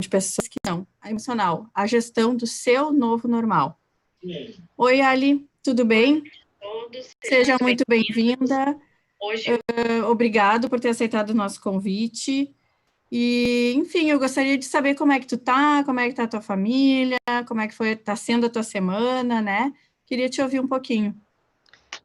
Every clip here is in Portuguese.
de pessoas que não, a emocional, a gestão do seu novo normal. Oi, Ali, tudo bem? Seja muito bem-vinda. Obrigado por ter aceitado o nosso convite. E, enfim, eu gostaria de saber como é que tu tá, como é que tá a tua família, como é que tá sendo a tua semana, né? Queria te ouvir um pouquinho.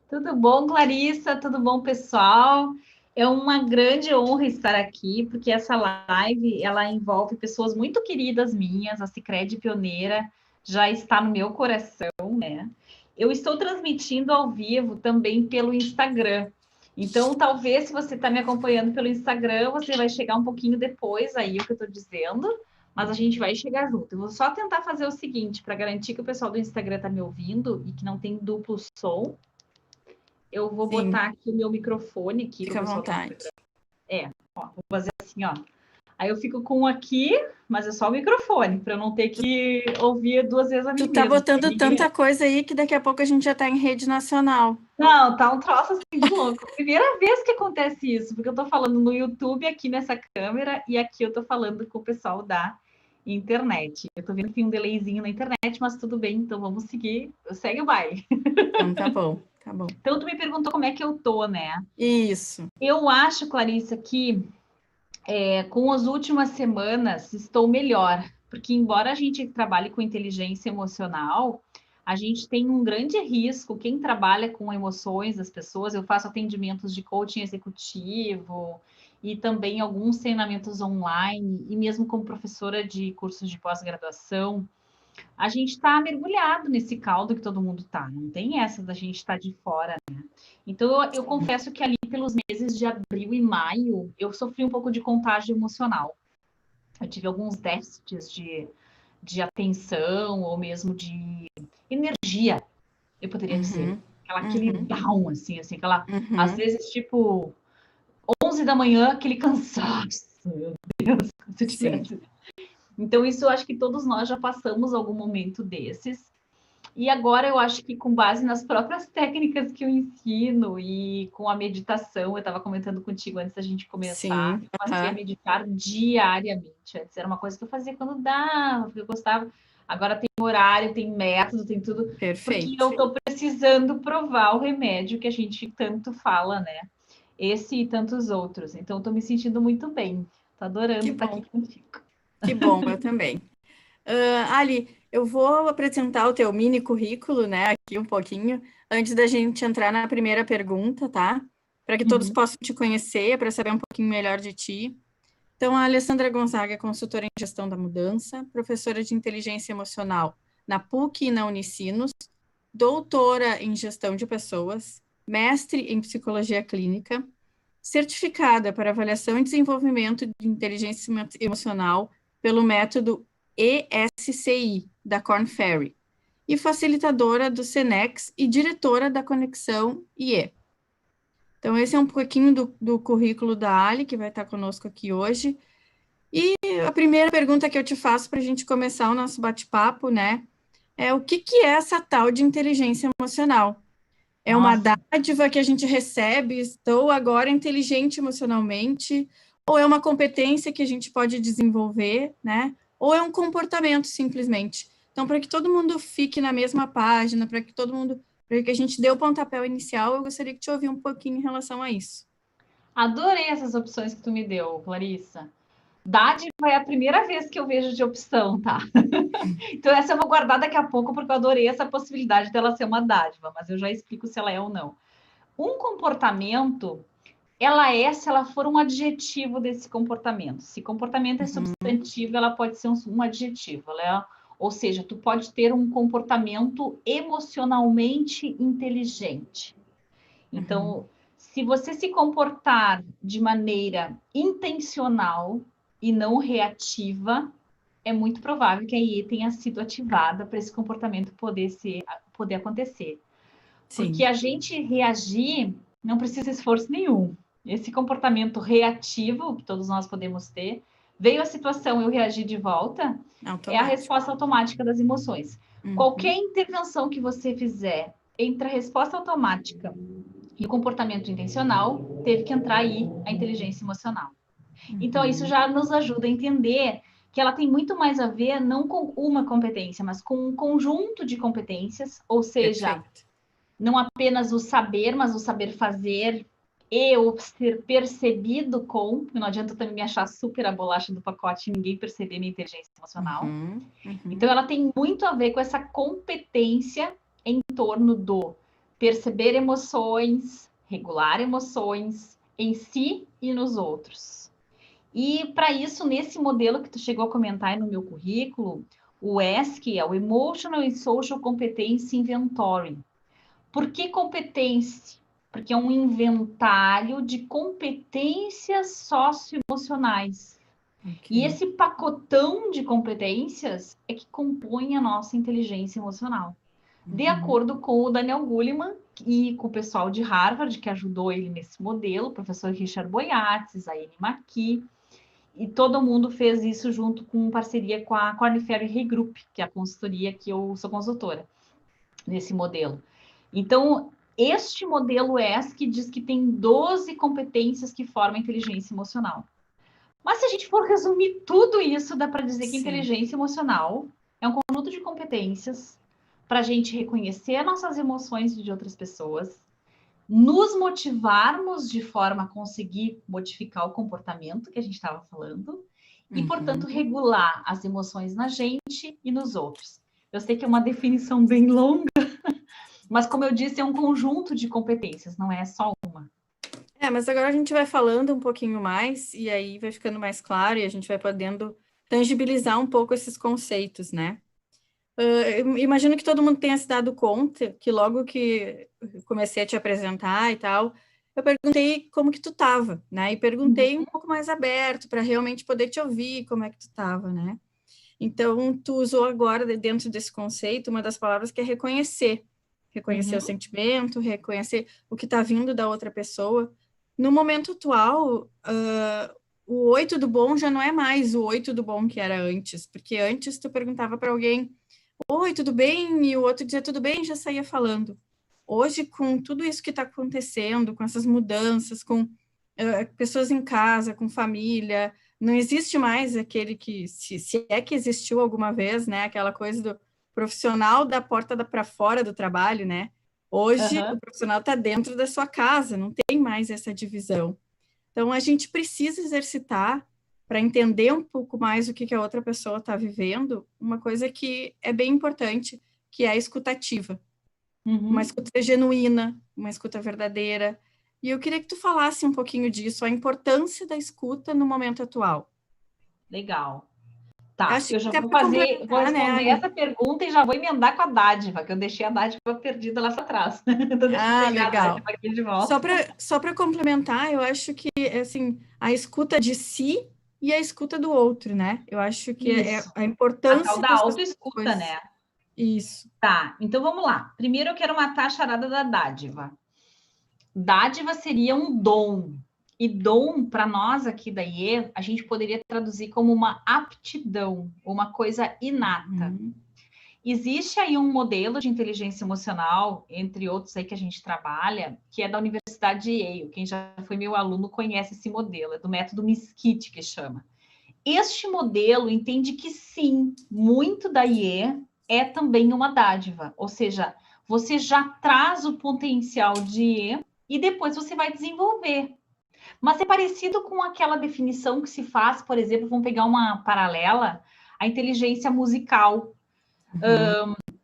Tudo bom, Clarissa? Tudo bom, pessoal? É uma grande honra estar aqui, porque essa live, ela envolve pessoas muito queridas minhas, a Sicredi Pioneira já está no meu coração, né? Eu estou transmitindo ao vivo também pelo Instagram. Então, talvez, se você está me acompanhando pelo Instagram, você vai chegar um pouquinho depois aí, o que eu estou dizendo, mas a gente vai chegar junto. Eu vou só tentar fazer o seguinte, para garantir que o pessoal do Instagram está me ouvindo e que não tem duplo som. Eu vou botar aqui o meu microfone aqui. Fica à vontade. Vou fazer assim, ó. Aí eu fico com um aqui, mas é só o microfone, para eu não ter que ouvir duas vezes a mim Tu tá mesmo. botando tanta coisa aí que daqui a pouco a gente já tá em rede nacional. Não, tá um troço assim de louco. Primeira vez que acontece isso, porque eu tô falando no YouTube aqui nessa câmera e aqui eu tô falando com o pessoal da internet. Eu tô vendo que tem um delayzinho na internet, mas tudo bem, então vamos seguir. Segue o baile. Então tá bom, tá bom. Então tu me perguntou como é que eu tô, né? Isso. Eu acho, Clarissa, que com as últimas semanas estou melhor, porque embora a gente trabalhe com inteligência emocional, a gente tem um grande risco, quem trabalha com emoções das pessoas, eu faço atendimentos de coaching executivo e também alguns treinamentos online, e mesmo como professora de cursos de pós-graduação, a gente está mergulhado nesse caldo que todo mundo está, não tem essa da gente estar de fora, né? Então, eu confesso que ali pelos meses de abril e maio, eu sofri um pouco de contágio emocional. Eu tive alguns déficits de atenção ou mesmo de energia, eu poderia dizer. Aquele down, assim, aquela, às vezes, tipo, 11 da manhã, aquele cansaço, meu Deus, se tivesse. Então, isso eu acho que todos nós já passamos algum momento desses. E agora eu acho que com base nas próprias técnicas que eu ensino e com a meditação, eu estava comentando contigo antes da gente começar, eu passei a meditar diariamente. Antes era uma coisa que eu fazia quando dava, porque eu gostava. Agora tem horário, tem método, tem tudo. Perfeito. Porque eu estou precisando provar o remédio que a gente tanto fala, né? Esse e tantos outros. Então, estou me sentindo muito bem. Estou adorando estar aqui contigo. Que bom, eu também. Ali, eu vou apresentar o teu mini currículo, né, aqui um pouquinho, antes da gente entrar na primeira pergunta, tá? Para que todos possam te conhecer, para saber um pouquinho melhor de ti. Então, a Alessandra Gonzaga é consultora em gestão da mudança, professora de inteligência emocional na PUC e na Unicinos, doutora em gestão de pessoas, mestre em psicologia clínica, certificada para avaliação e desenvolvimento de inteligência emocional pelo método ESCI, da Korn Ferry, e facilitadora do Senex e diretora da Conexão IE. Então, esse é um pouquinho do currículo da Ali, que vai estar conosco aqui hoje. E a primeira pergunta que eu te faço para a gente começar o nosso bate-papo, né, é o que é essa tal de inteligência emocional? É uma dádiva que a gente recebe, estou agora inteligente emocionalmente, ou é uma competência que a gente pode desenvolver, né? Ou é um comportamento, simplesmente. Então, para que todo mundo fique na mesma página, para que a gente dê o pontapé inicial, eu gostaria de te ouvir um pouquinho em relação a isso. Adorei essas opções que tu me deu, Clarissa. Dádiva é a primeira vez que eu vejo de opção, tá? Então, essa eu vou guardar daqui a pouco, porque eu adorei essa possibilidade dela ser uma dádiva, mas eu já explico se ela é ou não. Um comportamento, ela é se ela for um adjetivo desse comportamento. Se comportamento é substantivo, ela pode ser um adjetivo. Ou seja, tu pode ter um comportamento emocionalmente inteligente. Então, se você se comportar de maneira intencional e não reativa, é muito provável que a IE tenha sido ativada para esse comportamento poder acontecer. Sim. Porque a gente reagir não precisa esforço nenhum. Esse comportamento reativo, que todos nós podemos ter, veio a situação, eu reagi de volta, é a resposta automática das emoções. Qualquer intervenção que você fizer entre a resposta automática e o comportamento intencional, teve que entrar aí a inteligência emocional. Então, isso já nos ajuda a entender que ela tem muito mais a ver não com uma competência, mas com um conjunto de competências, ou seja, Perfeito. não apenas o saber, mas o saber fazer e o ser percebido com, não adianta também me achar super a bolacha do pacote e ninguém perceber minha inteligência emocional. Então, ela tem muito a ver com essa competência em torno do perceber emoções, regular emoções em si e nos outros. E para isso, nesse modelo que tu chegou a comentar aí no meu currículo, o ESC é o Emotional and Social Competence Inventory. Por que competência? Porque é um inventário de competências socioemocionais. E esse pacotão de competências é que compõe a nossa inteligência emocional. De acordo com o Daniel Goleman e com o pessoal de Harvard, que ajudou ele nesse modelo, o professor Richard Boyatzis, a Anne McKee, e todo mundo fez isso junto com parceria com a Korn Ferry Regroup, que é a consultoria que eu sou consultora nesse modelo. Então, este modelo ESC diz que tem 12 competências que formam a inteligência emocional. Mas se a gente for resumir tudo isso, dá para dizer que inteligência emocional é um conjunto de competências para a gente reconhecer nossas emoções de outras pessoas, nos motivarmos de forma a conseguir modificar o comportamento que a gente estava falando e, portanto, regular as emoções na gente e nos outros. Eu sei que é uma definição bem longa, mas, como eu disse, é um conjunto de competências, não é só uma. Mas agora a gente vai falando um pouquinho mais, e aí vai ficando mais claro, e a gente vai podendo tangibilizar um pouco esses conceitos, né? Eu imagino que todo mundo tenha se dado conta que logo que eu comecei a te apresentar e tal, eu perguntei como que tu tava, né? E perguntei um pouco mais aberto, para realmente poder te ouvir como é que tu tava, né? Então, tu usou agora, dentro desse conceito, uma das palavras que é reconhecer. Reconhecer o sentimento, reconhecer o que está vindo da outra pessoa. No momento atual, o oi, tudo bom já não é mais o oi, tudo bom que era antes, porque antes tu perguntava para alguém, oi, tudo bem? E o outro dizia tudo bem, e já saía falando. Hoje, com tudo isso que está acontecendo, com essas mudanças, com pessoas em casa, com família, não existe mais aquele que, se é que existiu alguma vez, né, aquela coisa do profissional da porta para fora do trabalho, né? Hoje, o profissional está dentro da sua casa, não tem mais essa divisão. Então, a gente precisa exercitar para entender um pouco mais o que a outra pessoa está vivendo, uma coisa que é bem importante, que é a escutativa. Uma escuta genuína, uma escuta verdadeira. E eu queria que tu falasse um pouquinho disso, a importância da escuta no momento atual. Legal. Tá, Acho eu que já até vou para responder complementar, né, essa pergunta e já vou emendar com a dádiva, que eu deixei a dádiva perdida lá atrás. Então, deixa eu pegar legal. a dádiva aqui de volta. Só para complementar, eu acho que, assim, a escuta de si e a escuta do outro, né? Eu acho que é a importância a tal da autoescuta, né? Isso. Tá, então vamos lá. Primeiro eu quero matar a charada da dádiva. Dádiva seria um dom. E dom, para nós aqui da IE, a gente poderia traduzir como uma aptidão, uma coisa inata. Existe aí um modelo de inteligência emocional, entre outros aí que a gente trabalha, que é da Universidade de Yale. Quem já foi meu aluno conhece esse modelo, é do método Miskit, que chama. Este modelo entende que sim, muito da IE é também uma dádiva, ou seja, você já traz o potencial de IE e depois você vai desenvolver. Mas é parecido com aquela definição que se faz, por exemplo, vamos pegar uma paralela, a inteligência musical,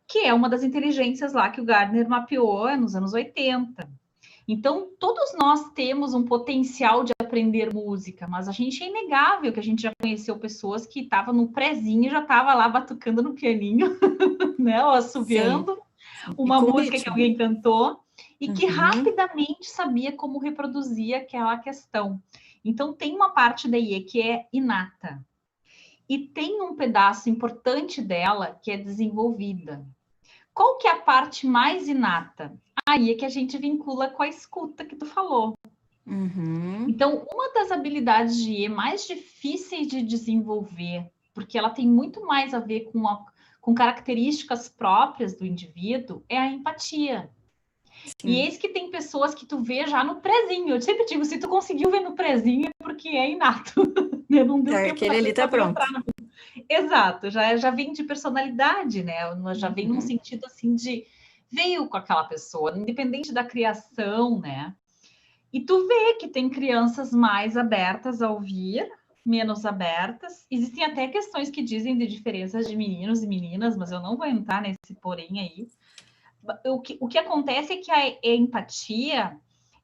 que é uma das inteligências lá que o Gardner mapeou nos anos 80. Então, todos nós temos um potencial de aprender música, mas a gente é inegável que a gente já conheceu pessoas que estavam no prézinho e já estava lá batucando no pianinho, né, ou assoviando uma música que alguém cantou e que rapidamente sabia como reproduzir aquela questão. Então, tem uma parte da IE que é inata. E tem um pedaço importante dela que é desenvolvida. Qual que é a parte mais inata? Aí é que a gente vincula com a escuta que tu falou. Então, uma das habilidades de IE mais difíceis de desenvolver, porque ela tem muito mais a ver com características próprias do indivíduo, é a empatia. E eis que tem pessoas que tu vê já no prezinho. Eu sempre digo, se tu conseguiu ver no prezinho é porque é inato. Não deu tempo aquele ali tá pronto. Exato, já vem de personalidade, né? Já vem num sentido assim de veio com aquela pessoa, independente da criação, né? E tu vê que tem crianças mais abertas a ouvir, menos abertas. Existem até questões que dizem de diferenças de meninos e meninas, mas eu não vou entrar nesse porém aí. O que acontece é que a empatia,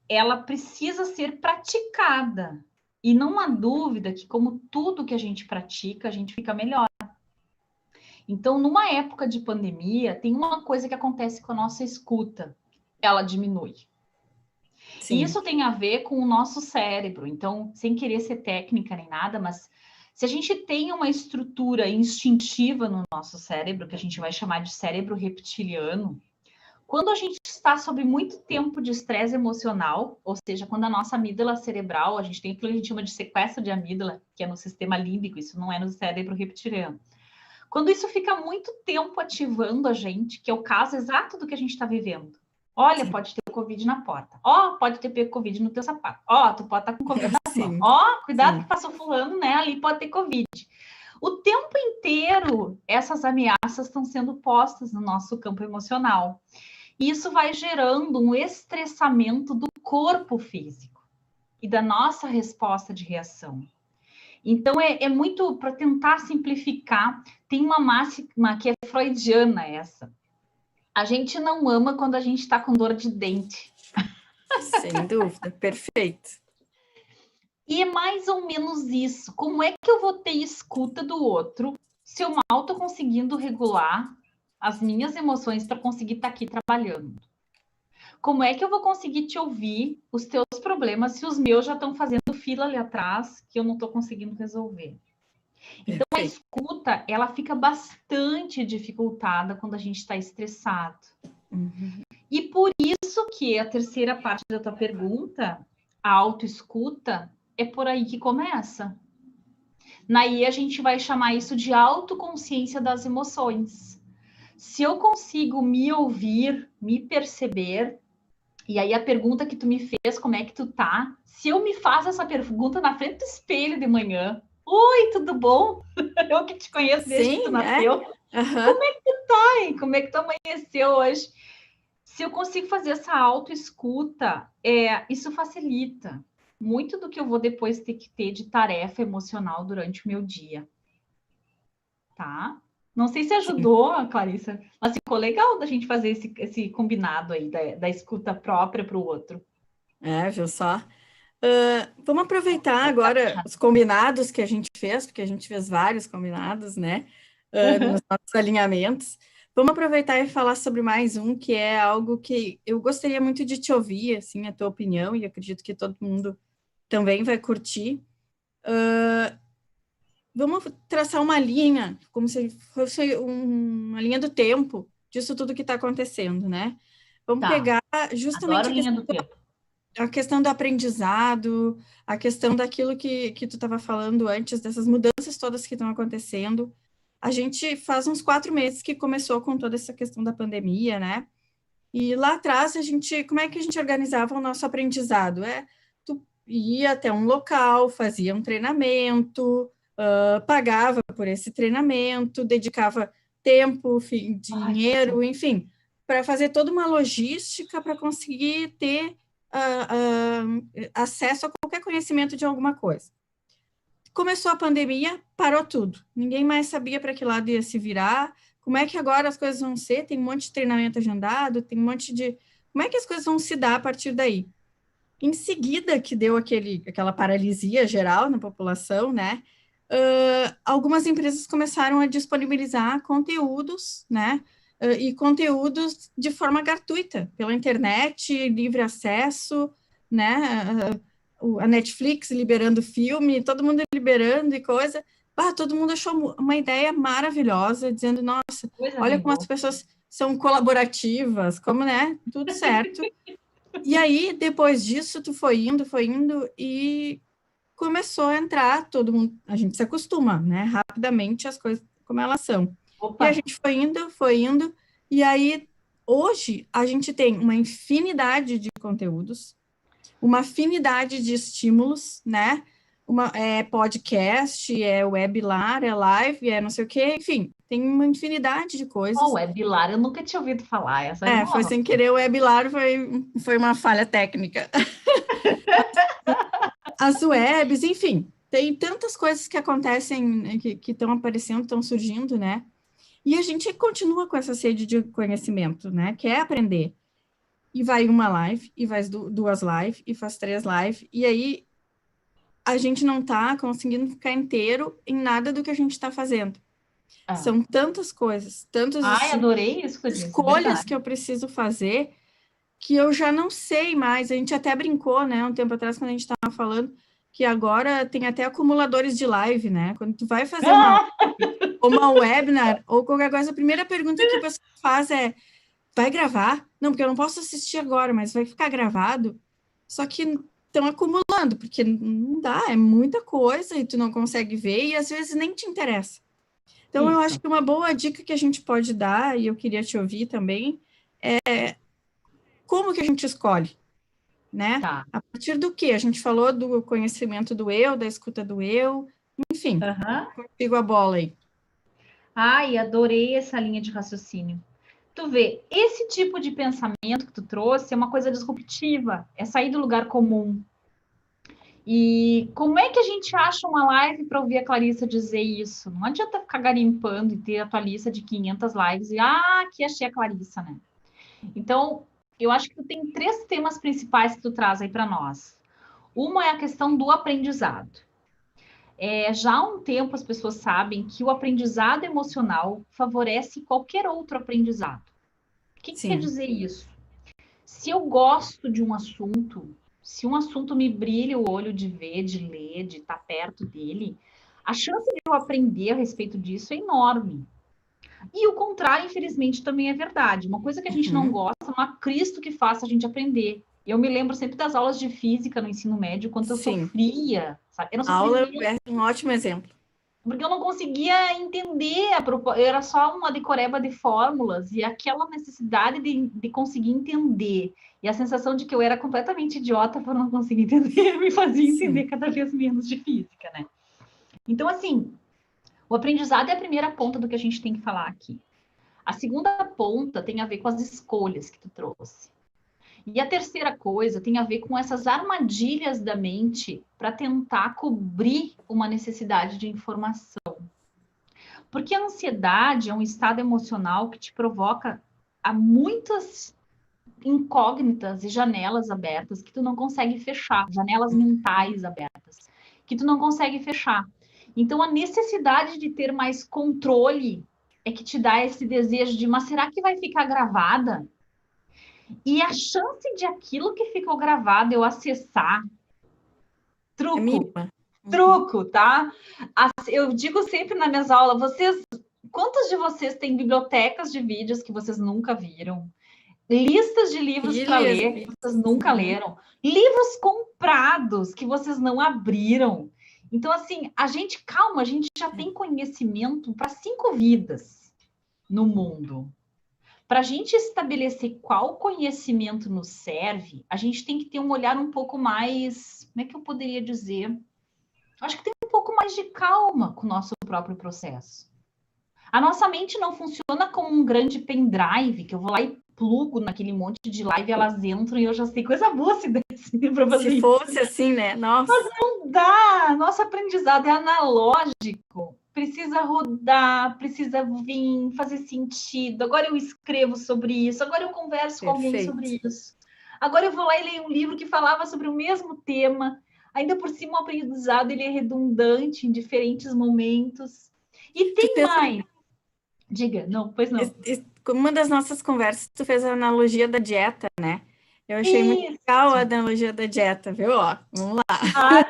ela precisa ser praticada. E não há dúvida que, como tudo que a gente pratica, a gente fica melhor. Então, numa época de pandemia, tem uma coisa que acontece com a nossa escuta. Ela diminui. E Sim, isso tem a ver com o nosso cérebro. Então, sem querer ser técnica nem nada, mas se a gente tem uma estrutura instintiva no nosso cérebro, que a gente vai chamar de cérebro reptiliano, quando a gente está sob muito tempo de estresse emocional, ou seja, quando a nossa amígdala cerebral, a gente tem aquilo que a gente chama de sequestro de amígdala, que é no sistema límbico, isso não é no cérebro reptiliano. Quando isso fica muito tempo ativando a gente, que é o caso exato do que a gente está vivendo. Olha, sim, pode ter Covid na porta. Ó, pode ter pego Covid no teu sapato. Ó, tu pode estar com Covid nas mãos. sim, Ó, cuidado sim, que passou fulano, né? Ali pode ter Covid. O tempo inteiro, essas ameaças estão sendo postas no nosso campo emocional. E isso vai gerando um estressamento do corpo físico e da nossa resposta de reação. Então, é muito, para tentar simplificar, tem uma máxima que é freudiana essa. A gente não ama quando a gente está com dor de dente. sem dúvida, perfeito. E é mais ou menos isso. Como é que eu vou ter escuta do outro se eu mal estou conseguindo regular as minhas emoções para conseguir estar aqui trabalhando? Como é que eu vou conseguir te ouvir os teus problemas se os meus já estão fazendo fila ali atrás que eu não estou conseguindo resolver? Então, a Perfeito. escuta, ela fica bastante dificultada quando a gente está estressado. Uhum. E por isso que a terceira parte da tua pergunta, a autoescuta, é por aí que começa. Naí a gente vai chamar isso de autoconsciência das emoções. Se eu consigo me ouvir, me perceber, e aí a pergunta que tu me fez, como é que tu tá? Se eu me faço essa pergunta na frente do espelho de manhã, oi, tudo bom? Eu que te conheço desde que tu Sim, nasceu. Uhum. Ai, como é que tu amanheceu hoje? Se eu consigo fazer essa autoescuta, isso facilita muito do que eu vou depois ter que ter de tarefa emocional durante o meu dia, tá? Não sei se Sim. ajudou, Clarissa, mas ficou legal da gente fazer esse combinado aí da escuta própria para o outro. Viu só? Vamos aproveitar agora os combinados que a gente fez, porque a gente fez vários combinados, né? Nos nossos alinhamentos. Vamos aproveitar e falar sobre mais um, que é algo que eu gostaria muito de te ouvir, assim, a tua opinião, e acredito que todo mundo também vai curtir. Vamos traçar uma linha, como se fosse uma linha do tempo disso tudo que está acontecendo, né? Vamos Tá, pegar adoro justamente linha do tempo. a questão do aprendizado, a questão daquilo que tu estava falando antes, dessas mudanças todas que estão acontecendo. A gente faz uns 4 meses que começou com toda essa questão da pandemia, né? E lá atrás, como é que a gente organizava o nosso aprendizado? Tu ia até um local, fazia um treinamento, pagava por esse treinamento, dedicava tempo, Ai, sim. dinheiro, enfim, para fazer toda uma logística para conseguir ter acesso a qualquer conhecimento de alguma coisa. Começou a pandemia, parou tudo. Ninguém mais sabia para que lado ia se virar. Como é que agora as coisas vão ser? Tem um monte de treinamento agendado, tem um monte de. Como é que as coisas vão se dar a partir daí? Em seguida, que deu aquela paralisia geral na população, né? Algumas empresas começaram a disponibilizar conteúdos, né? E conteúdos de forma gratuita, pela internet, livre acesso, né? A Netflix liberando filme, todo mundo liberando e coisa. Todo mundo achou uma ideia maravilhosa, dizendo, nossa, Coisa olha como boa. as pessoas são colaborativas, como, né? Tudo certo. E aí, depois disso, tu foi indo e começou a entrar todo mundo. A gente se acostuma, né? Rapidamente as coisas como elas são. E Opa, a gente foi indo, e aí hoje a gente tem uma infinidade de conteúdos, uma afinidade de estímulos, né? é podcast, é webinar, é live, é não sei o quê, enfim, tem uma infinidade de coisas. O webinar, eu nunca tinha ouvido falar, essa é foi nova. sem querer, o webinar foi uma falha técnica. As webs, enfim, tem tantas coisas que acontecem, que estão aparecendo, estão surgindo, né? E a gente continua com essa sede de conhecimento, né? Quer aprender. E vai uma live, e faz duas lives, e faz 3 lives, e aí a gente não está conseguindo ficar inteiro em nada do que a gente está fazendo. São tantas coisas, tantos adorei isso que tu disse, escolhas verdade. que eu preciso fazer, que eu já não sei mais. A gente até brincou, né, um tempo atrás, quando a gente estava falando, que agora tem até acumuladores de live, né? Quando tu vai fazer uma webinar ou qualquer coisa, a primeira pergunta que a pessoa faz é: vai gravar? Não, porque eu não posso assistir agora, mas vai ficar gravado? Só que estão acumulando, porque não dá, é muita coisa e tu não consegue ver e às vezes nem te interessa. Então, eu acho que uma boa dica que a gente pode dar, e eu queria te ouvir também, é como que a gente escolhe, né? Tá. A partir do quê? A gente falou do conhecimento do eu, da escuta do eu, enfim, contigo a bola aí. Ai, adorei essa linha de raciocínio. Tu vê, esse tipo de pensamento que tu trouxe é uma coisa disruptiva, é sair do lugar comum. E como é que a gente acha uma live para ouvir a Clarissa dizer isso? Não adianta ficar garimpando e ter a tua lista de 500 lives e, aqui achei a Clarissa, né? Então, eu acho que tu tem 3 temas principais que tu traz aí para nós. Uma é a questão do aprendizado. Já há um tempo as pessoas sabem que o aprendizado emocional favorece qualquer outro aprendizado. O que quer dizer isso? Se eu gosto de um assunto, se um assunto me brilha o olho de ver, de ler, de estar perto dele, a chance de eu aprender a respeito disso é enorme. E o contrário, infelizmente, também é verdade. Uma coisa que a gente não gosta, não há Cristo que faça a gente aprender. Eu me lembro sempre das aulas de física no ensino médio, quando eu sofria, sabe? Eu não sofria. Aula é um ótimo exemplo. Porque eu não conseguia entender, era só uma decoreba de fórmulas, e aquela necessidade de conseguir entender, e a sensação de que eu era completamente idiota por não conseguir entender, me fazia entender cada vez menos de física, né? Então, assim, o aprendizado é a primeira ponta do que a gente tem que falar aqui. A segunda ponta tem a ver com as escolhas que tu trouxe. E a terceira coisa tem a ver com essas armadilhas da mente para tentar cobrir uma necessidade de informação. Porque a ansiedade é um estado emocional que te provoca a muitas incógnitas e janelas abertas que tu não consegue fechar, janelas mentais abertas, que tu não consegue fechar. Então, a necessidade de ter mais controle é que te dá esse desejo de, mas será que vai ficar gravada? E a chance de aquilo que ficou gravado eu acessar, truco, tá? Eu digo sempre nas minhas aulas, quantos de vocês têm bibliotecas de vídeos que vocês nunca viram? Listas de livros para ler que vocês nunca leram? Livros comprados que vocês não abriram? Então, assim, a gente já tem conhecimento para 5 vidas no mundo. Para a gente estabelecer qual conhecimento nos serve, a gente tem que ter um olhar um pouco mais, como é que eu poderia dizer? Acho que tem um pouco mais de calma com o nosso próprio processo. A nossa mente não funciona como um grande pendrive, que eu vou lá e plugo naquele monte de live, elas entram e eu já sei coisa boa se desse para fazer isso. Se fosse assim, né? Nossa. Mas não dá. Nosso aprendizado é analógico. Precisa rodar, precisa vir, fazer sentido. Agora eu escrevo sobre isso, agora eu converso com alguém sobre isso. Agora eu vou lá e leio um livro que falava sobre o mesmo tema. Ainda por cima, o aprendizado ele é redundante em diferentes momentos. E tem mais. Diga, não, pois não. Uma das nossas conversas, tu fez a analogia da dieta, né? Eu achei muito legal a analogia da dieta, viu? Ó, vamos lá.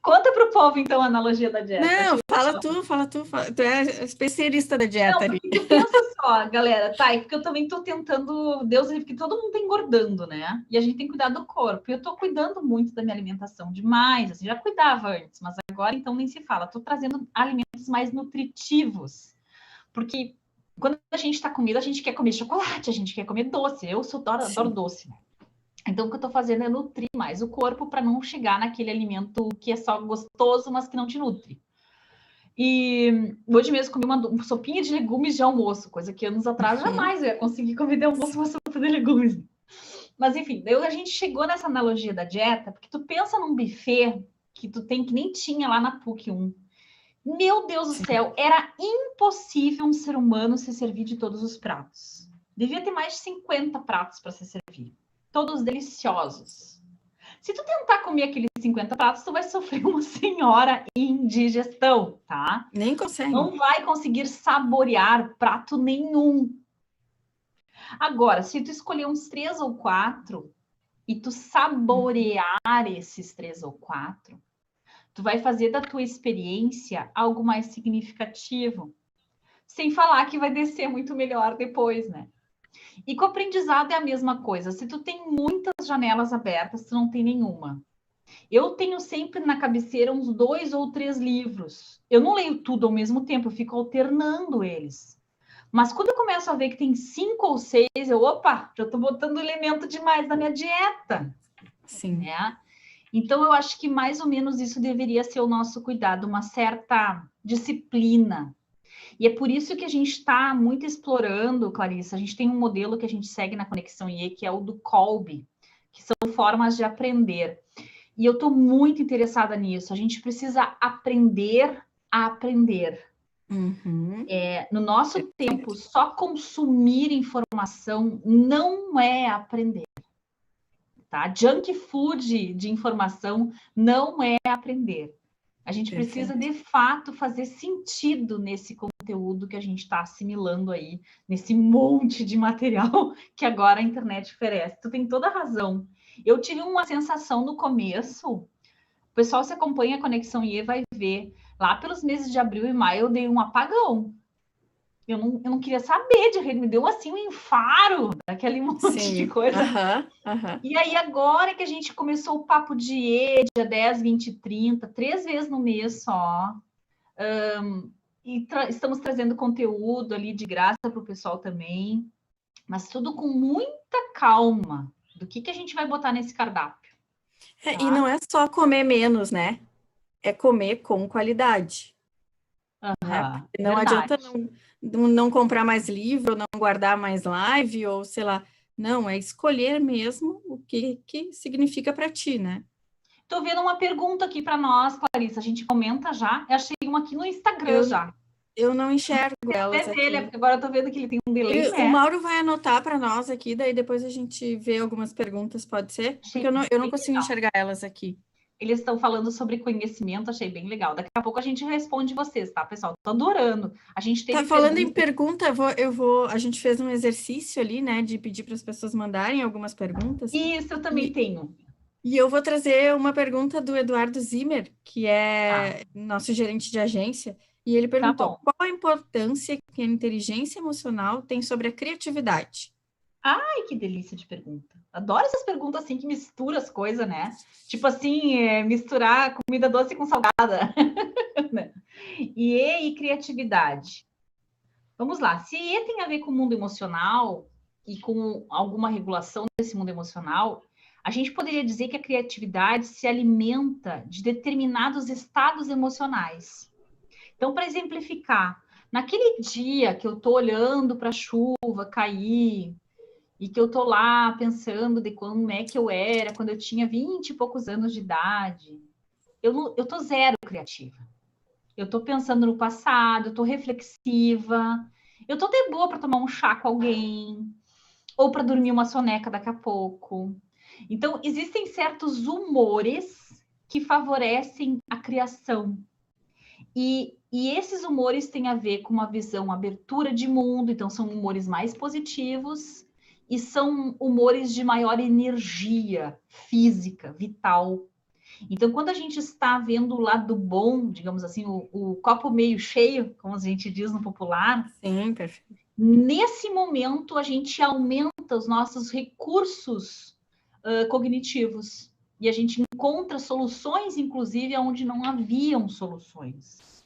Conta para o povo, então, a analogia da dieta. Não, fala tu. Tu é especialista da dieta ali. Não, pensa só, galera, tá? É porque eu também tô tentando, Deus, porque todo mundo tá engordando, né? E a gente tem que cuidar do corpo. E eu tô cuidando muito da minha alimentação demais, assim, já cuidava antes, mas agora então nem se fala. Tô trazendo alimentos mais nutritivos. Porque quando a gente tá comendo, a gente quer comer chocolate, a gente quer comer doce. Eu adoro doce, né? Então, o que eu estou fazendo é nutrir mais o corpo para não chegar naquele alimento que é só gostoso, mas que não te nutre. E hoje mesmo comi uma sopinha de legumes de almoço, coisa que anos atrás jamais eu ia conseguir comer de almoço uma sopa de legumes. Mas enfim, daí a gente chegou nessa analogia da dieta, porque tu pensa num buffet que tu tem que nem tinha lá na PUC 1. Meu Deus do céu, era impossível um ser humano se servir de todos os pratos. Devia ter mais de 50 pratos para se servir. Todos deliciosos. Se tu tentar comer aqueles 50 pratos, tu vai sofrer uma senhora indigestão, tá? Nem consegue. Não vai conseguir saborear prato nenhum. Agora, se tu escolher uns 3 ou 4 e tu saborear esses 3 ou 4, tu vai fazer da tua experiência algo mais significativo. Sem falar que vai descer muito melhor depois, né? E com o aprendizado é a mesma coisa. Se tu tem muitas janelas abertas, tu não tem nenhuma. Eu tenho sempre na cabeceira uns 2 ou 3 livros. Eu não leio tudo ao mesmo tempo, eu fico alternando eles. Mas quando eu começo a ver que tem 5 ou 6, opa, já estou botando elemento demais na minha dieta. Sim. Né? Então, eu acho que mais ou menos isso deveria ser o nosso cuidado, uma certa disciplina. E é por isso que a gente está muito explorando, Clarissa, a gente tem um modelo que a gente segue na Conexão IE, que é o do Kolbe, que são formas de aprender. E eu estou muito interessada nisso. A gente precisa aprender a aprender. Uhum. No nosso tempo, só consumir informação não é aprender. Tá? Junk food de informação não é aprender. A gente precisa, de fato, fazer sentido nesse conteúdo que a gente está assimilando aí, nesse monte de material que agora a internet oferece. Tu tem toda a razão. Eu tive uma sensação no começo, o pessoal se acompanha a Conexão IE vai ver, lá pelos meses de abril e maio eu dei um apagão. Eu não queria saber de rede, me deu assim um enfaro daquele monte de coisa. E aí agora que a gente começou o papo de E, dia 10, 20, 30, 3 vezes no mês só, e estamos trazendo conteúdo ali de graça para o pessoal também, mas tudo com muita calma do que a gente vai botar nesse cardápio. Tá? E não é só comer menos, né? É comer com qualidade. Né? Não adianta não comprar mais livro, não guardar mais live, ou sei lá. Não, é escolher mesmo o que significa para ti, né? Tô vendo uma pergunta aqui para nós, Clarissa. A gente comenta já. Eu achei uma aqui no Instagram já. Eu não enxergo elas aqui. Dele, porque agora eu tô vendo que ele tem um delay, né? O Mauro vai anotar para nós aqui, daí depois a gente vê algumas perguntas, pode ser? Porque eu não consigo enxergar elas aqui. Eles estão falando sobre conhecimento, achei bem legal. Daqui a pouco a gente responde vocês, tá, pessoal? Tô adorando. A gente tem. Tá falando em pergunta, a gente fez um exercício ali, né, de pedir para as pessoas mandarem algumas perguntas. Isso, eu também tenho. E eu vou trazer uma pergunta do Eduardo Zimmer, que é nosso gerente de agência, e ele perguntou: qual a importância que a inteligência emocional tem sobre a criatividade? Ai, que delícia de pergunta. Adoro essas perguntas assim que misturam as coisas, né? Tipo assim, misturar comida doce com salgada. E criatividade. Vamos lá. Se E tem a ver com o mundo emocional e com alguma regulação desse mundo emocional, a gente poderia dizer que a criatividade se alimenta de determinados estados emocionais. Então, para exemplificar, naquele dia que eu estou olhando para a chuva cair, e que eu tô lá pensando de como é que eu era quando eu tinha 20 e poucos anos de idade. Eu tô zero criativa. Eu tô pensando no passado, eu tô reflexiva, eu tô de boa para tomar um chá com alguém, ou para dormir uma soneca daqui a pouco. Então, existem certos humores que favorecem a criação. E esses humores têm a ver com uma visão abertura de mundo, então são humores mais positivos, e são humores de maior energia física, vital. Então, quando a gente está vendo o lado bom, digamos assim, o copo meio cheio, como a gente diz no popular, sim, perfeito. Nesse momento a gente aumenta os nossos recursos cognitivos e a gente encontra soluções, inclusive, onde não haviam soluções.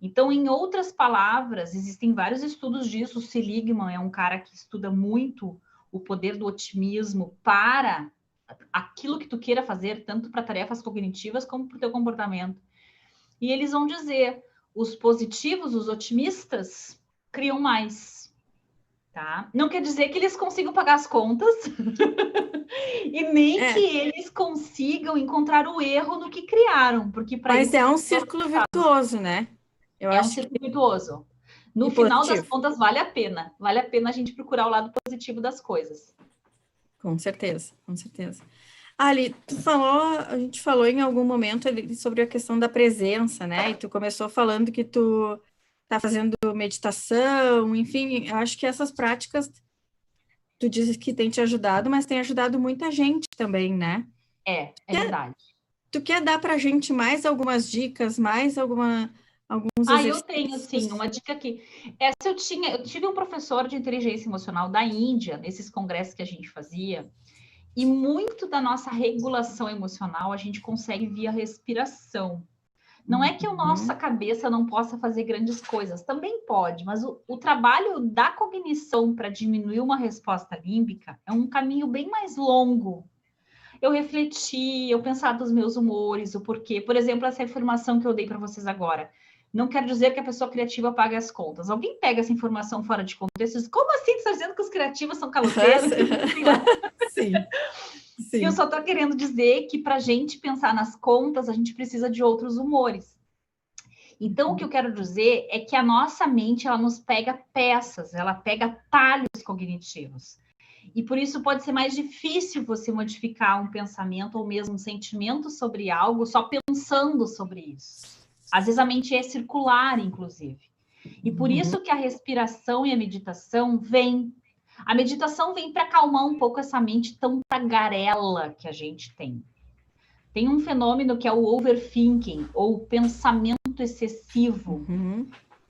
Então, em outras palavras, existem vários estudos disso. O Seligman é um cara que estuda muito o poder do otimismo para aquilo que tu queira fazer, tanto para tarefas cognitivas como para o teu comportamento. E eles vão dizer, os positivos, os otimistas, criam mais, tá? Não quer dizer que eles consigam pagar as contas e nem que eles consigam encontrar o erro no que criaram, porque para Mas isso... é um círculo virtuoso, né? Eu É um acho círculo virtuoso. No e final das positivo. contas, vale a pena. Vale a pena a gente procurar o lado positivo das coisas. Com certeza, com certeza. Ali, a gente falou em algum momento ali sobre a questão da presença, né? E tu começou falando que tu tá fazendo meditação, enfim, eu acho que essas práticas, tu dizes que tem te ajudado, mas tem ajudado muita gente também, né? É verdade. Tu quer dar pra gente mais algumas dicas, alguns Eu tenho, sim, exercícios? uma dica aqui. Eu tive um professor de inteligência emocional da Índia, nesses congressos que a gente fazia, e muito da nossa regulação emocional a gente consegue via respiração. Não é que a nossa cabeça não possa fazer grandes coisas, também pode, mas o trabalho da cognição para diminuir uma resposta límbica é um caminho bem mais longo. Eu refleti, eu pensar dos meus humores, o porquê. Por exemplo, essa informação que eu dei para vocês agora. Não quer dizer que a pessoa criativa pague as contas. Alguém pega essa informação fora de contexto e diz, como assim você está dizendo que os criativos são caloteiros? Sim, E eu sim. só estou querendo dizer que para a gente pensar nas contas, a gente precisa de outros humores. Então, o que eu quero dizer é que a nossa mente, ela nos pega peças, ela pega talhos cognitivos. E por isso pode ser mais difícil você modificar um pensamento ou mesmo um sentimento sobre algo só pensando sobre isso. Às vezes a mente é circular, inclusive. E por isso que a respiração e a meditação vêm. A meditação vem para acalmar um pouco essa mente tão tagarela que a gente tem. Tem um fenômeno que é o overthinking, ou pensamento excessivo.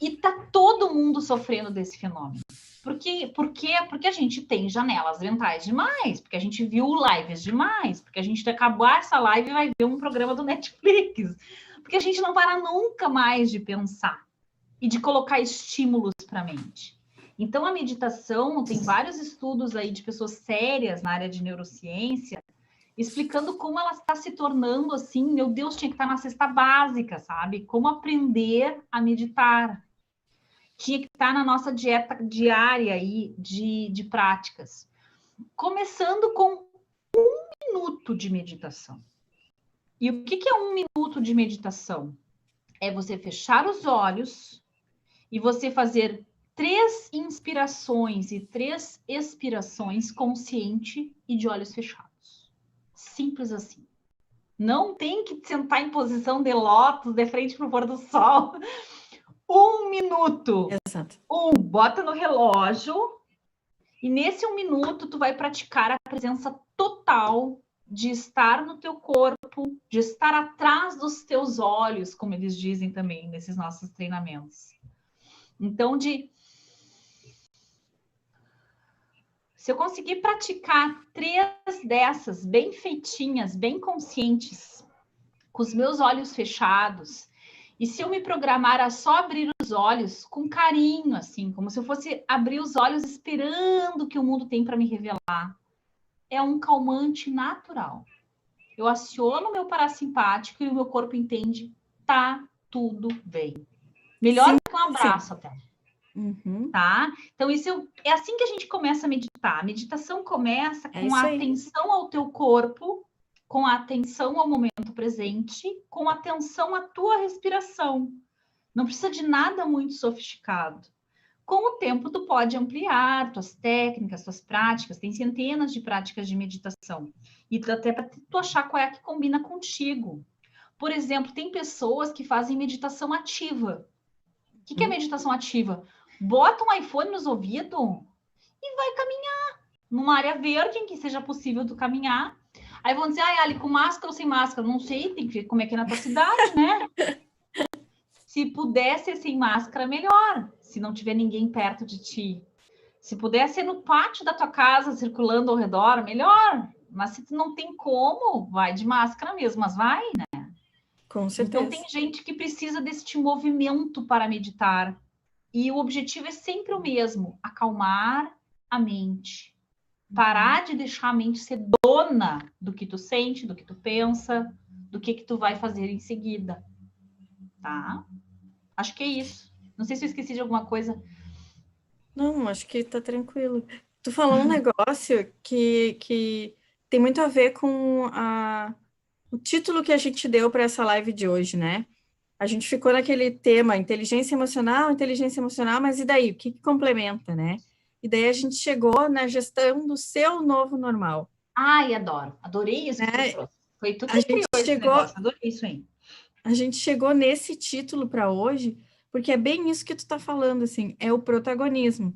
E tá todo mundo sofrendo desse fenômeno. Por quê? Porque a gente tem janelas mentais demais, porque a gente viu lives demais, porque a gente acabar essa live e vai ver um programa do Netflix, porque a gente não para nunca mais de pensar e de colocar estímulos para a mente. Então, a meditação, tem vários estudos aí de pessoas sérias na área de neurociência, explicando como ela está se tornando assim, meu Deus, tinha que estar na cesta básica, sabe? Como aprender a meditar. Tinha que estar na nossa dieta diária aí de práticas. Começando com 1 minuto de meditação. E o que é 1 minuto de meditação? É você fechar os olhos e você fazer 3 inspirações e 3 expirações consciente e de olhos fechados. Simples assim. Não tem que sentar em posição de lótus, de frente para o pôr do sol. 1 minuto. Exato. Bota no relógio e nesse 1 minuto tu vai praticar a presença total de estar no teu corpo, de estar atrás dos teus olhos, como eles dizem também nesses nossos treinamentos. Então, se eu conseguir praticar 3 dessas bem feitinhas, bem conscientes, com os meus olhos fechados, e se eu me programar a só abrir os olhos com carinho, assim, como se eu fosse abrir os olhos esperando que o mundo tem para me revelar, é um calmante natural. Eu aciono o meu parasimpático e o meu corpo entende, tá tudo bem. Melhor que um abraço até. Tá? Então, é assim que a gente começa a meditar. A meditação começa com a atenção ao teu corpo, com a atenção ao momento presente, com atenção à tua respiração. Não precisa de nada muito sofisticado. Com o tempo, tu pode ampliar tuas técnicas, tuas práticas. Tem centenas de práticas de meditação. E até para tu achar qual é a que combina contigo. Por exemplo, tem pessoas que fazem meditação ativa. O que é meditação ativa? Bota um iPhone nos ouvidos e vai caminhar numa área verde em que seja possível tu caminhar. Aí vão dizer, Ali, com máscara ou sem máscara? Não sei, tem que ver como é que é na tua cidade, né? Se puder ser sem máscara, melhor. Se não tiver ninguém perto de ti. Se puder ser no pátio da tua casa, circulando ao redor, melhor. Mas se tu não tem como, vai de máscara mesmo, mas vai, né? Com certeza. Então, tem gente que precisa deste movimento para meditar. E o objetivo é sempre o mesmo, acalmar a mente. Parar de deixar a mente ser dona do que tu sente, do que tu pensa, do que tu vai fazer em seguida, tá? Acho que é isso. Não sei se eu esqueci de alguma coisa. Não, acho que tá tranquilo. Tu falou um negócio que tem muito a ver com o título que a gente deu para essa live de hoje, né? A gente ficou naquele tema inteligência emocional, mas e daí? O que complementa, né? E daí a gente chegou na gestão do seu novo normal, Ai, adoro. Adorei isso que tu né? trouxe. Foi tu A que gente criou esse chegou, negócio. Adorei isso aí. a gente chegou nesse título para hoje, porque é bem isso que tu tá falando, assim, é o protagonismo.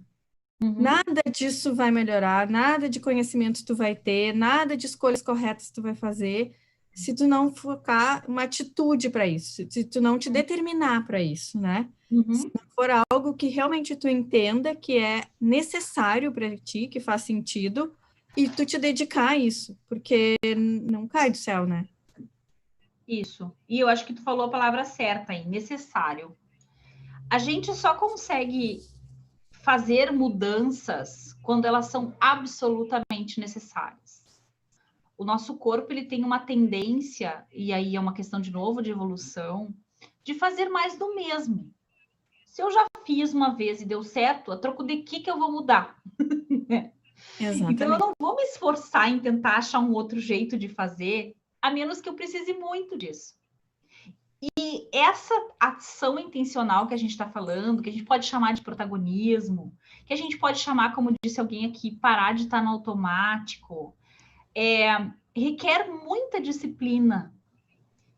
Uhum. Nada disso vai melhorar, nada de conhecimento tu vai ter, nada de escolhas corretas tu vai fazer, se tu não focar uma atitude para isso, se tu não te determinar para isso, né? Se Uhum. não for algo que realmente tu entenda que é necessário para ti, que faz sentido, e tu te dedicar a isso, porque não cai do céu, né? Isso. E eu acho que tu falou a palavra certa aí, necessário. A gente só consegue fazer mudanças quando elas são absolutamente necessárias. O nosso corpo ele tem uma tendência, e aí é uma questão de novo de evolução, de fazer mais do mesmo. Se eu já fiz uma vez e deu certo, a troco de que eu vou mudar? Então eu Exatamente. não vou me esforçar em tentar achar um outro jeito de fazer, a menos que eu precise muito disso. E essa ação intencional que a gente está falando, que a gente pode chamar de protagonismo, que a gente pode chamar, como disse alguém aqui, parar de estar no automático, requer muita disciplina.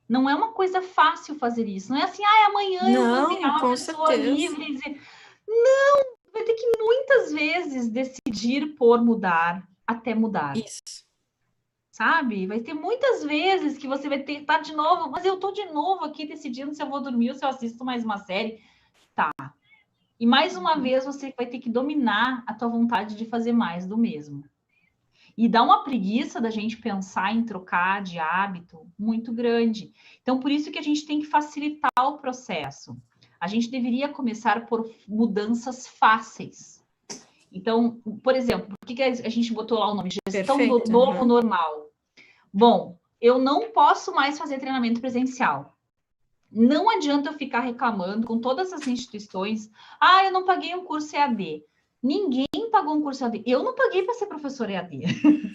Não é uma coisa fácil fazer isso. Não é assim, amanhã eu vou virar Não, uma com pessoa certeza. livre e dizer, não, vai ter que muitas vezes decidir por mudar até mudar. Isso. Sabe? Vai ter muitas vezes que você vai ter que estar de novo, mas eu tô de novo aqui decidindo se eu vou dormir ou se eu assisto mais uma série. Tá. E mais uma vez você vai ter que dominar a tua vontade de fazer mais do mesmo. E dá uma preguiça da gente pensar em trocar de hábito muito grande. Então, por isso que a gente tem que facilitar o processo. A gente deveria começar por mudanças fáceis. Então, por exemplo, por que a gente botou lá o nome? Gestão do Perfeito. novo normal. Bom, eu não posso mais fazer treinamento presencial. Não adianta eu ficar reclamando com todas as instituições. Eu não paguei um curso EAD. Ninguém pagou um curso EAD. Eu não paguei para ser professor EAD.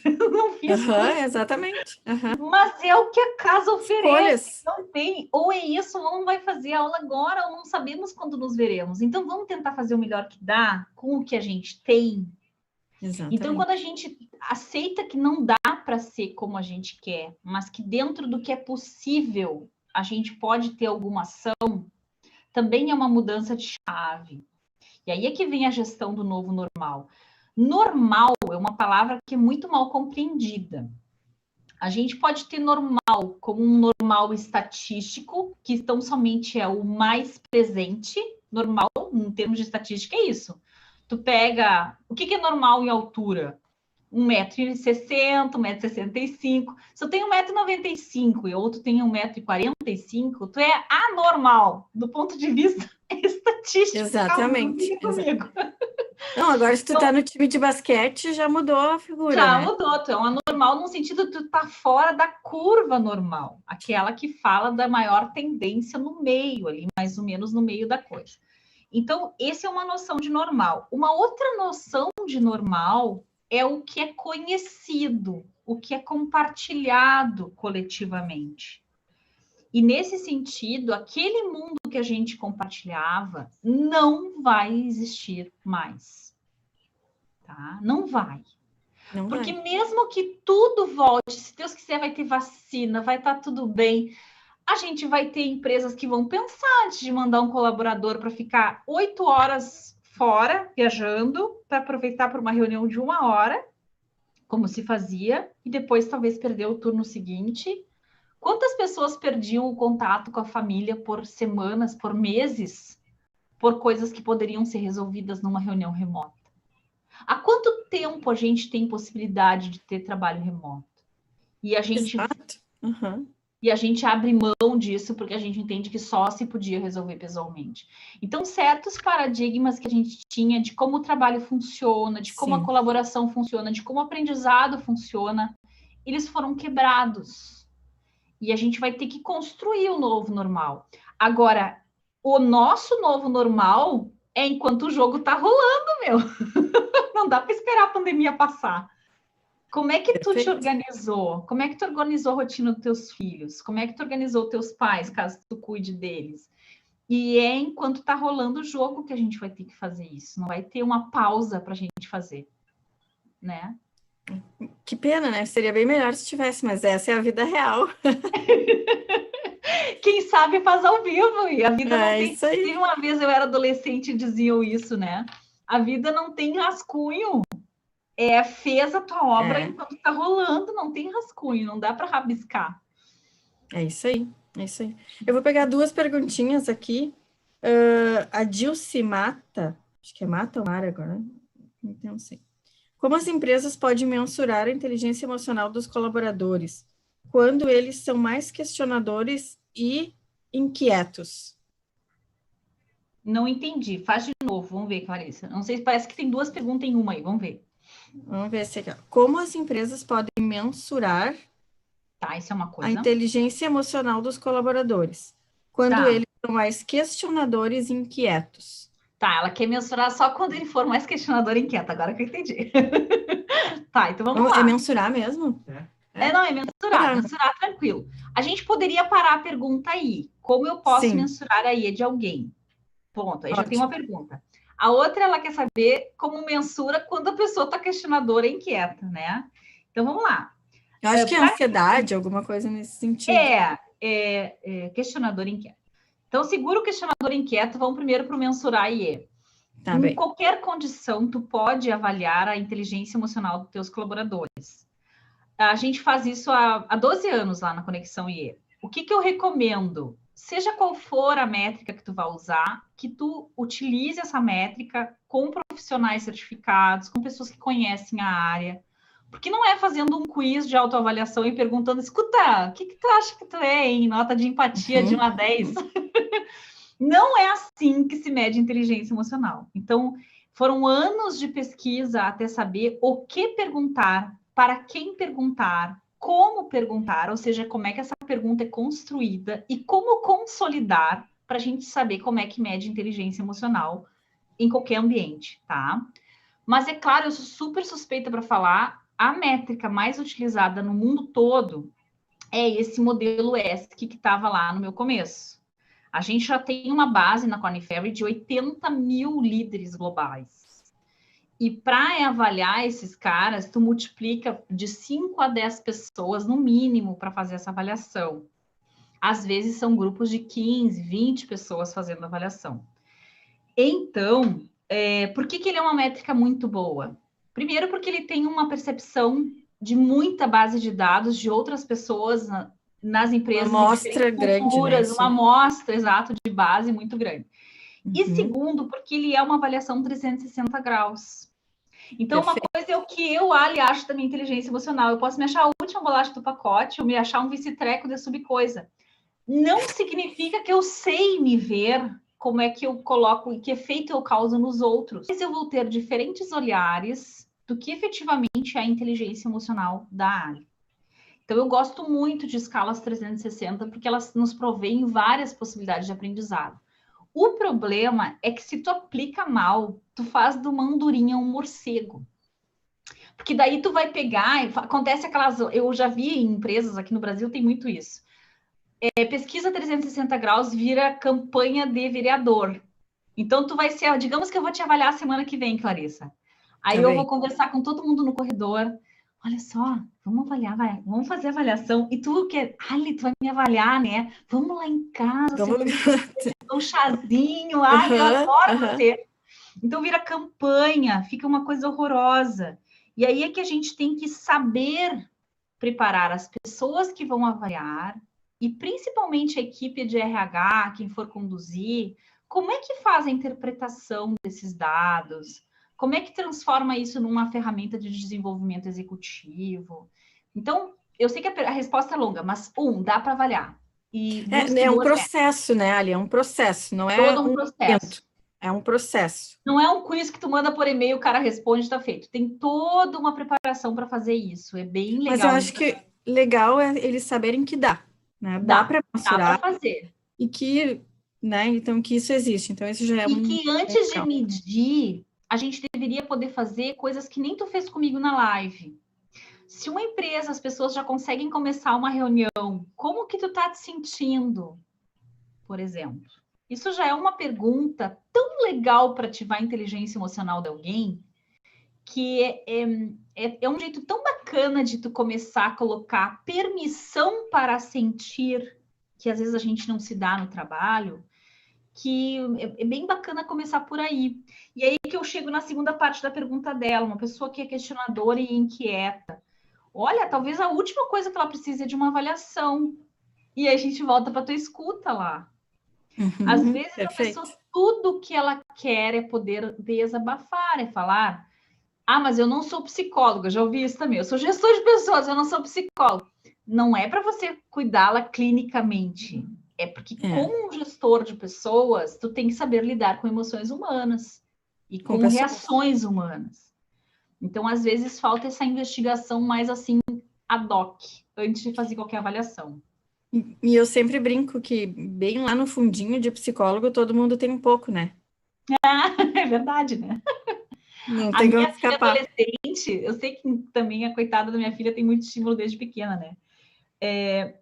Eu não fiz curso. Exatamente. Mas é o que a casa oferece. Escolhas. Não tem. Ou é isso, ou não vai fazer aula agora, ou não sabemos quando nos veremos. Então, vamos tentar fazer o melhor que dá com o que a gente tem. Então, quando a Exatamente. gente aceita que não dá para ser como a gente quer, mas que dentro do que é possível a gente pode ter alguma ação, também é uma mudança de chave. E aí é que vem a gestão do novo normal. Normal é uma palavra que é muito mal compreendida. A gente pode ter normal como um normal estatístico, que tão somente é o mais presente. Normal, em termos de estatística, é isso. Tu pega... O que é normal em altura? 1,60 m, 1,65 m. Se eu tenho 1,95 m e outro tem 1,45 m, tu é anormal, do ponto de vista estatístico. Exatamente. Comigo. Não, agora se tu tá Então, no time de basquete, já mudou a figura, já né? mudou, tu é um anormal no sentido de tu tá fora da curva normal, aquela que fala da maior tendência no meio, ali, mais ou menos no meio da coisa. Então, essa é uma noção de normal. Uma outra noção de normal é o que é conhecido, o que é compartilhado coletivamente. E nesse sentido, aquele mundo que a gente compartilhava não vai existir mais. Tá? Não vai. Não Porque vai. mesmo que tudo volte, se Deus quiser, vai ter vacina, vai estar tudo bem. A gente vai ter empresas que vão pensar antes de mandar um colaborador para ficar 8 horas fora, viajando, para aproveitar para uma reunião de 1 hora, como se fazia, e depois talvez perder o turno seguinte. Quantas pessoas perdiam o contato com a família por semanas, por meses, por coisas que poderiam ser resolvidas numa reunião remota? Há quanto tempo a gente tem possibilidade de ter trabalho remoto? E a gente Exato. Uhum. e a gente abre mão disso porque a gente entende que só se podia resolver pessoalmente. Então, certos paradigmas que a gente tinha de como o trabalho funciona, de como a colaboração funciona, de como o aprendizado funciona, eles foram quebrados. E a gente vai ter que construir o novo normal. Agora, o nosso novo normal é enquanto o jogo tá rolando, meu. Não dá para esperar a pandemia passar. Como é que tu te organizou? Como é que tu organizou a rotina dos teus filhos? Como é que tu organizou teus pais, caso tu cuide deles? E é enquanto tá rolando o jogo que a gente vai ter que fazer isso. Não vai ter uma pausa para a gente fazer, né? Que pena, né? Seria bem melhor se tivesse, mas essa é a vida real. Quem sabe faz ao vivo, e a vida não tem... Isso aí. Uma vez eu era adolescente e diziam isso, né? A vida não tem rascunho. Fez a tua obra enquanto tá rolando, não tem rascunho, não dá para rabiscar. É isso aí, é isso aí. Eu vou pegar duas perguntinhas aqui. A Dilce Mata, acho que é Mata ou Mara agora, não sei. Como as empresas podem mensurar a inteligência emocional dos colaboradores quando eles são mais questionadores e inquietos? Não entendi. Faz de novo, vamos ver, Clarissa. Não sei, parece que tem duas perguntas em uma aí, vamos ver. Vamos ver se aqui. Como as empresas podem mensurar isso é uma coisa. A inteligência emocional dos colaboradores quando eles são mais questionadores e inquietos? Ela quer mensurar só quando ele for mais questionador e inquieto, agora que eu entendi. Então vamos lá. É mensurar mesmo? Não, é mensurar tranquilo. A gente poderia parar a pergunta aí. Como eu posso mensurar a IA de alguém? Ponto. Aí já tem uma pergunta. A outra, ela quer saber como mensura quando a pessoa está questionadora e inquieta, né? Então, vamos lá. Eu acho que é ansiedade, alguma coisa nesse sentido. Questionador inquieto. Então, segura o questionador inquieto, vamos primeiro para o mensurar IE. Em qualquer condição, tu pode avaliar a inteligência emocional dos teus colaboradores. A gente faz isso há 12 anos lá na Conexão IE. O que eu recomendo? Seja qual for a métrica que tu vai usar, que tu utilize essa métrica com profissionais certificados, com pessoas que conhecem a área, porque não é fazendo um quiz de autoavaliação e perguntando, escuta, o que tu acha que tu é em nota de empatia de 1 a 10? Não é assim que se mede inteligência emocional. Então, foram anos de pesquisa até saber o que perguntar, para quem perguntar, como perguntar, ou seja, como é que essa pergunta é construída e como consolidar para a gente saber como é que mede inteligência emocional em qualquer ambiente, tá? Mas é claro, eu sou super suspeita para falar, a métrica mais utilizada no mundo todo é esse modelo ESC que estava lá no meu começo. A gente já tem uma base na Korn Ferry de 80 mil líderes globais. E para avaliar esses caras, tu multiplica de 5 a 10 pessoas, no mínimo, para fazer essa avaliação. Às vezes são grupos de 15, 20 pessoas fazendo avaliação. Então, por que ele é uma métrica muito boa? Primeiro, porque ele tem uma percepção de muita base de dados de outras pessoas nas empresas. Uma amostra grande, né? Uma amostra, exato, de base muito grande. E segundo, porque ele é uma avaliação 360 graus. Então, uma coisa é o que eu, Ali, acho da minha inteligência emocional. Eu posso me achar a última bolacha do pacote ou me achar um vice-treco de subcoisa. Não significa que eu sei me ver como é que eu coloco e que efeito eu causo nos outros. Mas eu vou ter diferentes olhares do que efetivamente é a inteligência emocional da Ali. Então, eu gosto muito de escalas 360 porque elas nos provêm várias possibilidades de aprendizado. O problema é que se tu aplica mal, tu faz de uma andorinha um morcego. Porque daí tu vai pegar, acontece aquelas... Eu já vi em empresas aqui no Brasil, tem muito isso. Pesquisa 360 graus vira campanha de vereador. Então, tu vai ser... Digamos que eu vou te avaliar a semana que vem, Clarissa. Aí eu vou conversar com todo mundo no corredor. Olha só, vamos avaliar, vamos fazer avaliação. E tu tu vai me avaliar, né? Vamos lá em casa, um chazinho. Eu adoro você. Então vira campanha, fica uma coisa horrorosa. E aí é que a gente tem que saber preparar as pessoas que vão avaliar e principalmente a equipe de RH, quem for conduzir, como é que faz a interpretação desses dados? Como é que transforma isso numa ferramenta de desenvolvimento executivo? Então, eu sei que a resposta é longa, mas dá para avaliar. E busque É um boas métricas. processo, né, Ali? É um processo, não é Todo um um processo. evento. É um processo. Não é um quiz que tu manda por e-mail, o cara responde, está feito. Tem toda uma preparação para fazer isso. É bem Mas eu legal. acho que legal é eles saberem que dá, né? Dá para Dá para mensurar fazer. e que, né? Então que isso existe. Então isso já é E um que antes de legal. medir, a gente deveria poder fazer coisas que nem tu fez comigo na live. Se uma empresa, as pessoas já conseguem começar uma reunião, como que tu tá te sentindo, por exemplo? Isso já é uma pergunta tão legal para ativar a inteligência emocional de alguém, que é um jeito tão bacana de tu começar a colocar permissão para sentir, que às vezes a gente não se dá no trabalho, que é bem bacana começar por aí. E aí que eu chego na segunda parte da pergunta dela, uma pessoa que é questionadora e inquieta. Olha, talvez a última coisa que ela precise é de uma avaliação. E aí a gente volta para tua escuta lá. Às vezes a pessoa, Perfeito. tudo que ela quer é poder desabafar, é falar. Ah, mas eu não sou psicóloga, já ouvi isso também. Eu sou gestor de pessoas, eu não sou psicóloga. Não é para você cuidá-la clinicamente. É porque, É, como um gestor de pessoas, tu tem que saber lidar com emoções humanas e com com pessoas. reações humanas. Então, às vezes, falta essa investigação mais assim, ad hoc, antes de fazer qualquer avaliação. E eu sempre brinco que bem lá no fundinho de psicólogo todo mundo tem um pouco, né? É verdade, né? Não A tem como minha filha escapar. adolescente, eu sei que também a coitada da minha filha tem muito estímulo desde pequena, né?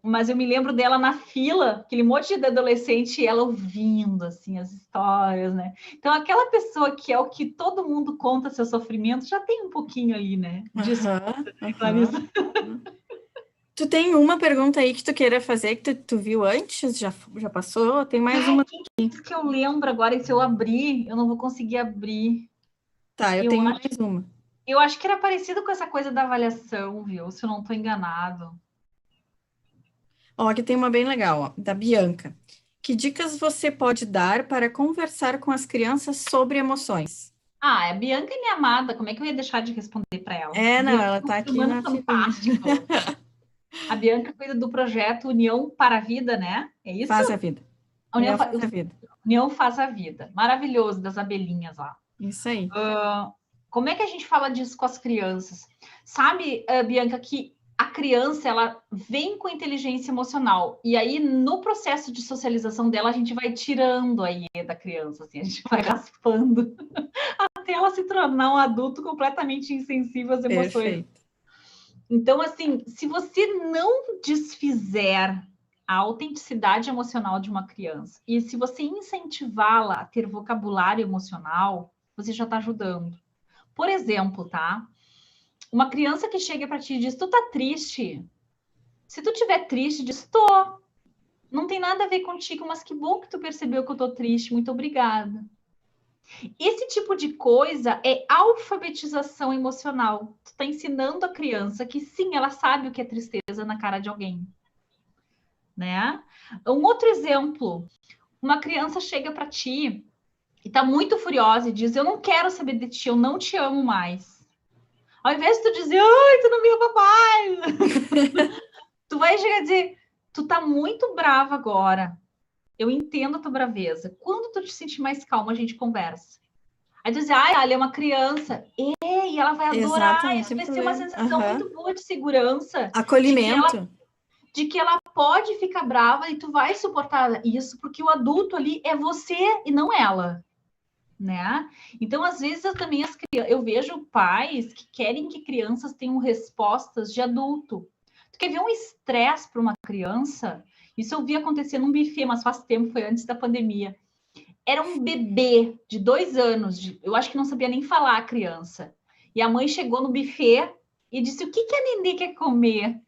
Mas eu me lembro dela na fila, aquele monte de adolescente, e ela ouvindo, assim, as histórias, né? Então, aquela pessoa que é o que todo mundo conta seu sofrimento, já tem um pouquinho aí, né? De Aham, escuta, né, aham. Clarissa? Tu tem uma pergunta aí que tu queira fazer que tu viu antes? Já passou? Tem mais Ai, uma. quem disse que eu lembro agora, e se eu abrir, eu não vou conseguir abrir. Tá, eu Eu tenho acho, mais uma. eu acho que era parecido com essa coisa da avaliação, viu? Se eu não estou enganado. Ó, aqui tem uma bem legal, ó, da Bianca. Que dicas você pode dar para conversar com as crianças sobre emoções? Ah, a Bianca é minha amada, como é que eu ia deixar de responder para ela? É, não, Bianca ela é um tá ser aqui humano na filinha. fantástico. A Bianca cuida do projeto União para a Vida, né? É isso? Faz a vida. A União faz a vida. União faz a vida. Maravilhoso, das abelhinhas lá. Isso aí. Como é que a gente fala disso com as crianças? Sabe, Bianca, que a criança, ela vem com inteligência emocional. E aí, no processo de socialização dela, a gente vai tirando aí da criança, assim, a gente vai raspando até ela se tornar um adulto completamente insensível às emoções. Perfeito. Então, assim, se você não desfizer a autenticidade emocional de uma criança e se você incentivá-la a ter vocabulário emocional, você já está ajudando. Por exemplo, tá? Uma criança que chega para ti e diz: "Tu tá triste?" Se tu tiver triste, diz: "Tô. Não tem nada a ver contigo, mas que bom que tu percebeu que eu tô triste. Muito obrigada." Esse tipo de coisa é alfabetização emocional. Tu tá ensinando a criança que sim, ela sabe o que é tristeza na cara de alguém, né? Um outro exemplo, uma criança chega para ti e tá muito furiosa e diz: "Eu não quero saber de ti, eu não te amo mais." Ao invés de tu dizer: "Ai, tu não me ama mais", tu vai chegar e dizer: "Tu tá muito brava agora. Eu entendo a tua braveza. Quando tu te sentir mais calma, a gente conversa." Aí tu diz: "Ai, ela é uma criança." E ela vai adorar, Exatamente, ela sem vai ter uma problema. sensação Aham. muito boa de segurança, Acolhimento. de que ela pode ficar brava e tu vai suportar isso, porque o adulto ali é você e não ela, né? Então, às vezes, eu vejo pais que querem que crianças tenham respostas de adulto. Tu quer ver um estresse para uma criança? Isso eu vi acontecer num buffet, mas faz tempo, foi antes da pandemia. Era um bebê de 2 anos, eu acho que não sabia nem falar a criança. E a mãe chegou no buffet e disse: "O que que a Nenê quer comer?"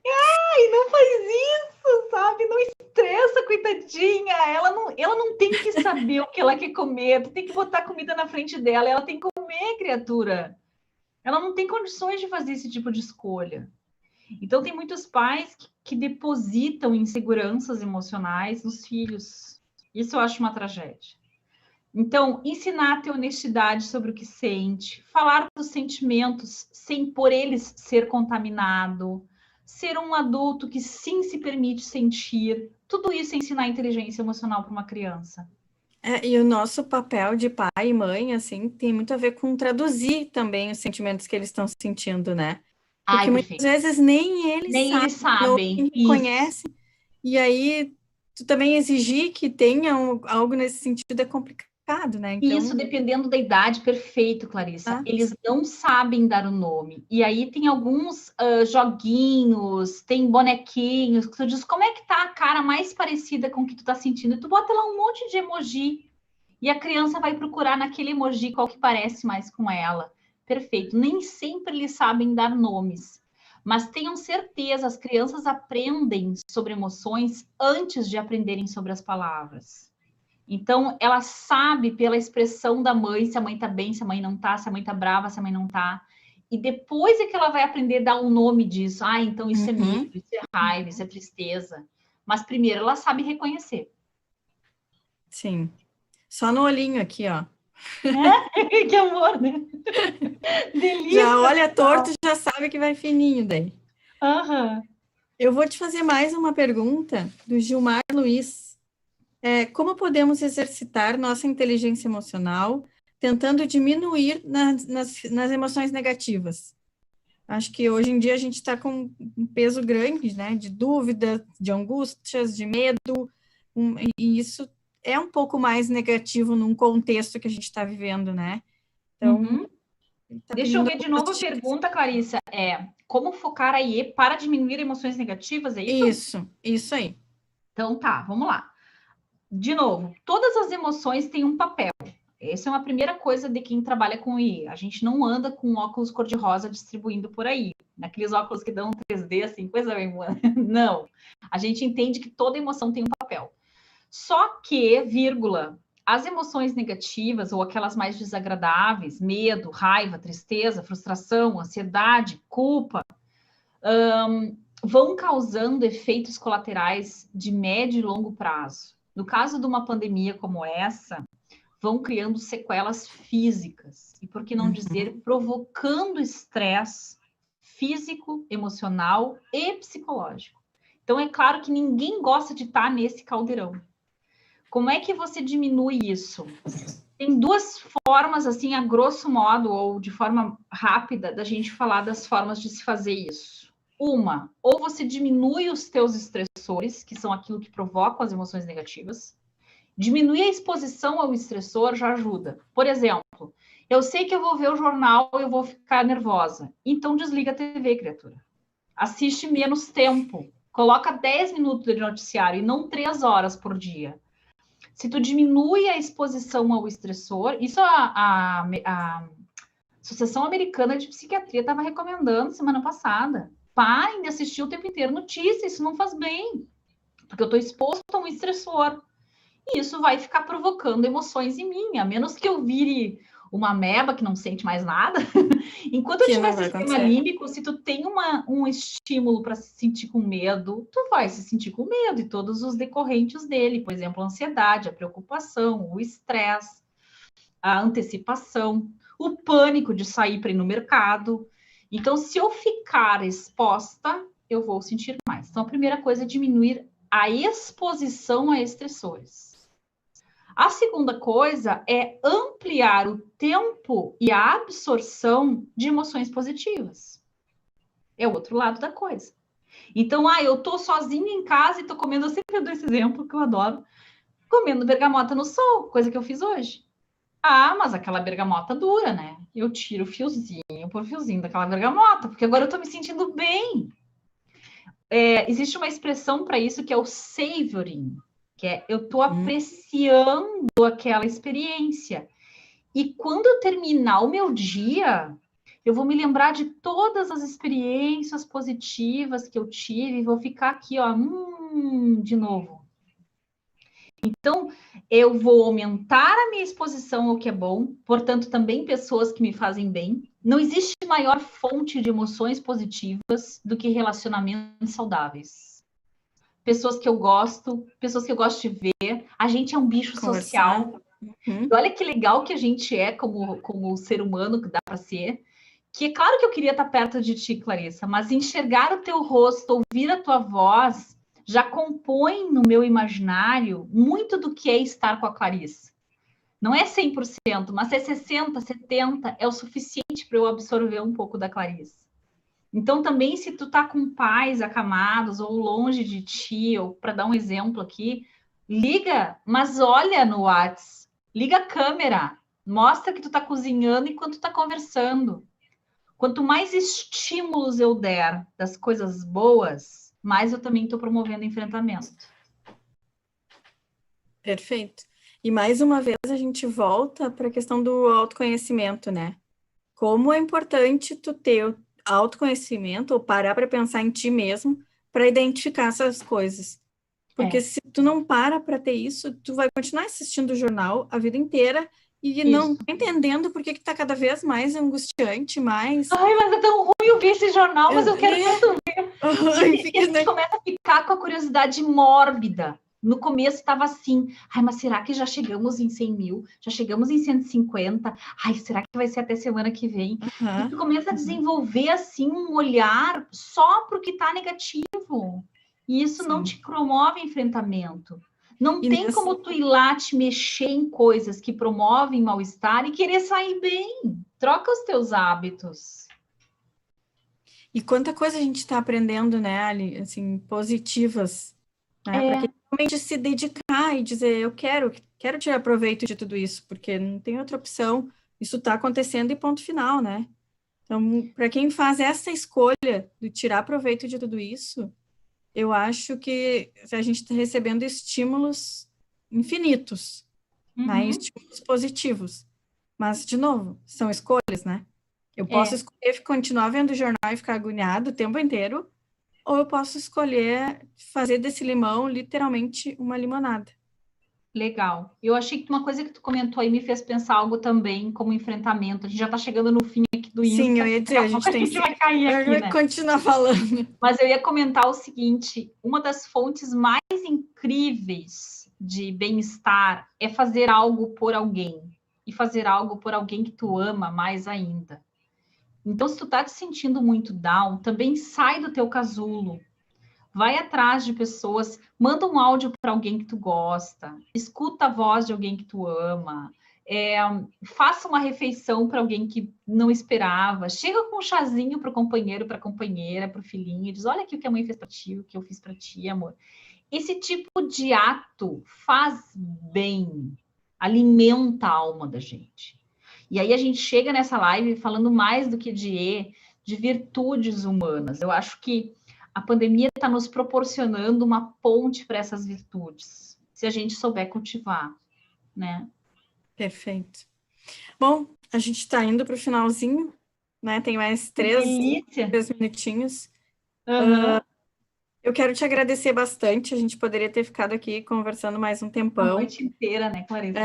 Ai, não faz isso, sabe? Não estressa, coitadinha. Ela não tem que saber o que ela quer comer. Tu tem que botar comida na frente dela. Ela tem que comer, criatura. Ela não tem condições de fazer esse tipo de escolha. Então, tem muitos pais que depositam inseguranças emocionais nos filhos. Isso eu acho uma tragédia. Então, ensinar a ter honestidade sobre o que sente, falar dos sentimentos sem por eles ser contaminado, ser um adulto que sim se permite sentir, tudo isso é ensinar inteligência emocional para uma criança. E o nosso papel de pai e mãe, assim, tem muito a ver com traduzir também os sentimentos que eles estão sentindo, né? Porque Ai, muitas perfeito. vezes nem eles Nem sabem, eles ou sabem nem isso. reconhecem, e aí tu também exigir que tenha algo nesse sentido é complicado, né? E isso, Então, dependendo da idade, perfeito, Clarissa. tá? Eles não sabem dar o nome. E aí tem alguns joguinhos, tem bonequinhos, que tu diz como é que tá a cara mais parecida com o que tu tá sentindo. E tu bota lá um monte de emoji. E a criança vai procurar naquele emoji qual que parece mais com ela. Perfeito. Nem sempre eles sabem dar nomes. Mas tenham certeza, as crianças aprendem sobre emoções antes de aprenderem sobre as palavras. Então, ela sabe pela expressão da mãe, se a mãe tá bem, se a mãe não tá, se a mãe tá brava, se a mãe não tá. E depois é que ela vai aprender a dar um nome disso. Ah, então isso é medo, Uhum, isso é raiva, isso é tristeza. Mas primeiro ela sabe reconhecer. sim. Só no olhinho aqui, ó. Que amor, né? Já Delícia olha torto, total. já sabe que vai fininho daí. Aham. Eu vou te fazer mais uma pergunta do Gilmar Luiz. Como podemos exercitar nossa inteligência emocional tentando diminuir nas emoções negativas? Acho que hoje em dia a gente está com um peso grande, né, de dúvida, de angústias, de medo, e isso é um pouco mais negativo num contexto que a gente está vivendo, né? Então, Uhum. ele está Deixa eu pedindo ver de algumas novo a dicas. pergunta, Clarissa. Como focar aí para diminuir emoções negativas, é isso? Isso aí. Então tá, vamos lá. De novo, todas as emoções têm um papel. Essa é uma primeira coisa de quem trabalha com I. A gente não anda com óculos cor-de-rosa distribuindo por aí. Naqueles óculos que dão 3D, assim, coisa bem. Não. A gente entende que toda emoção tem um papel. Só que, vírgula, as emoções negativas ou aquelas mais desagradáveis, medo, raiva, tristeza, frustração, ansiedade, culpa, vão causando efeitos colaterais de médio e longo prazo. No caso de uma pandemia como essa, vão criando sequelas físicas e, por que não dizer, Uhum. provocando estresse físico, emocional e psicológico. Então, é claro que ninguém gosta de estar nesse caldeirão. Como é que você diminui isso? Tem duas formas, assim, a grosso modo, ou de forma rápida, da gente falar das formas de se fazer isso. Uma, ou você diminui os teus estressores, que são aquilo que provocam as emoções negativas. Diminuir a exposição ao estressor já ajuda. Por exemplo, eu sei que eu vou ver o jornal e eu vou ficar nervosa. Então desliga a TV, criatura. Assiste menos tempo. Coloca 10 minutos de noticiário e não 3 horas por dia. Se tu diminui a exposição ao estressor, isso a Associação Americana de Psiquiatria estava recomendando semana passada. Parem de assistir o tempo inteiro notícia, isso não faz bem, porque eu estou exposto a um estressor. E isso vai ficar provocando emoções em mim, a menos que eu vire uma ameba que não sente mais nada. Enquanto eu Que tiver não vai sistema acontecer. límbico, se tu tem um estímulo para se sentir com medo, tu vai se sentir com medo e todos os decorrentes dele, por exemplo, a ansiedade, a preocupação, o estresse, a antecipação, o pânico de sair para ir no mercado. Então, se eu ficar exposta, eu vou sentir mais. Então, a primeira coisa é diminuir a exposição a estressores. A segunda coisa é ampliar o tempo e a absorção de emoções positivas. É o outro lado da coisa. Então, eu tô sozinha em casa e tô comendo, eu sempre dou esse exemplo que eu adoro, comendo bergamota no sol, coisa que eu fiz hoje. Mas aquela bergamota dura, né? Eu tiro fiozinho por fiozinho daquela bergamota, porque agora eu tô me sentindo bem. Existe uma expressão para isso que é o savoring, que é eu tô apreciando aquela experiência. E quando eu terminar o meu dia, eu vou me lembrar de todas as experiências positivas que eu tive e vou ficar aqui, ó, de novo. Então, eu vou aumentar a minha exposição ao que é bom, portanto, também pessoas que me fazem bem. Não existe maior fonte de emoções positivas do que relacionamentos saudáveis. Pessoas que eu gosto de ver. A gente é um bicho Conversar. social. Uhum. E olha que legal que a gente é como ser humano que dá para ser. Que é claro que eu queria estar perto de ti, Clarissa, mas enxergar o teu rosto, ouvir a tua voz, já compõe no meu imaginário muito do que é estar com a Clarissa. Não é 100%, mas é 60%, 70%, é o suficiente para eu absorver um pouco da Clarissa. Então, também, se tu tá com pais acamados ou longe de ti, ou para dar um exemplo aqui, liga, mas olha no WhatsApp, liga a câmera, mostra que tu tá cozinhando enquanto tu tá conversando. Quanto mais estímulos eu der das coisas boas, mais eu também estou promovendo enfrentamento. Perfeito. E mais uma vez a gente volta para a questão do autoconhecimento, né? Como é importante tu ter o autoconhecimento ou parar para pensar em ti mesmo para identificar essas coisas. Porque se tu não para ter isso, tu vai continuar assistindo o jornal a vida inteira e não Isso. entendendo por que está cada vez mais angustiante, mais... Ai, mas é tão ruim eu ver esse jornal, mas eu quero tanto ver. E a gente começa a ficar com a curiosidade mórbida. No começo estava assim, ai, mas será que já chegamos em 100 mil? Já chegamos em 150? Ai, será que vai ser até semana que vem? E tu começa a desenvolver, assim, um olhar só para o que está negativo. E isso não te promove enfrentamento. Não tem como tu ir lá te mexer em coisas que promovem mal-estar e querer sair bem. Troca os teus hábitos. E quanta coisa a gente está aprendendo, né, Ali, assim, positivas, né, para que realmente se dedicar e dizer, eu quero tirar proveito de tudo isso, porque não tem outra opção, isso está acontecendo e ponto final, né? Então, para quem faz essa escolha de tirar proveito de tudo isso, eu acho que a gente está recebendo estímulos infinitos, né, estímulos positivos. Mas, de novo, são escolhas, né? Eu posso escolher continuar vendo jornal e ficar agoniado o tempo inteiro, ou eu posso escolher fazer desse limão literalmente uma limonada. Legal. Eu achei que uma coisa que tu comentou aí me fez pensar algo também como enfrentamento. A gente já está chegando no fim aqui do Insta. Sim, eu ia dizer, Daqui a pouco a gente vai cair aqui, né? Continuar falando. Mas eu ia comentar o seguinte: uma das fontes mais incríveis de bem-estar é fazer algo por alguém. E fazer algo por alguém que tu ama mais ainda. Então, se tu tá te sentindo muito down, também sai do teu casulo. Vai atrás de pessoas, manda um áudio para alguém que tu gosta, escuta a voz de alguém que tu ama, faça uma refeição para alguém que não esperava, chega com um chazinho para o companheiro, para a companheira, para o filhinho, e diz: olha aqui o que a mãe fez para ti, o que eu fiz para ti, amor. Esse tipo de ato faz bem, alimenta a alma da gente. E aí a gente chega nessa live falando mais do que de virtudes humanas. Eu acho que a pandemia está nos proporcionando uma ponte para essas virtudes, se a gente souber cultivar, né? Perfeito. Bom, a gente está indo para o finalzinho, né? Tem mais três minutinhos. Eu quero te agradecer bastante. A gente poderia ter ficado aqui conversando mais um tempão. A noite inteira, né, Clarissa?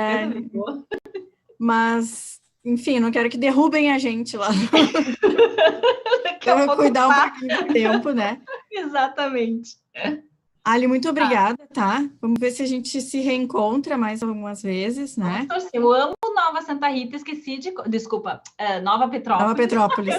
Mas, enfim, não quero que derrubem a gente lá. Eu vou cuidar um pouquinho do tempo, né? Exatamente. Ali, muito obrigada, tá? Vamos ver se a gente se reencontra mais algumas vezes, né? Eu amo Nova Santa Rita, esqueci de... Desculpa, Nova Petrópolis. Nova Petrópolis.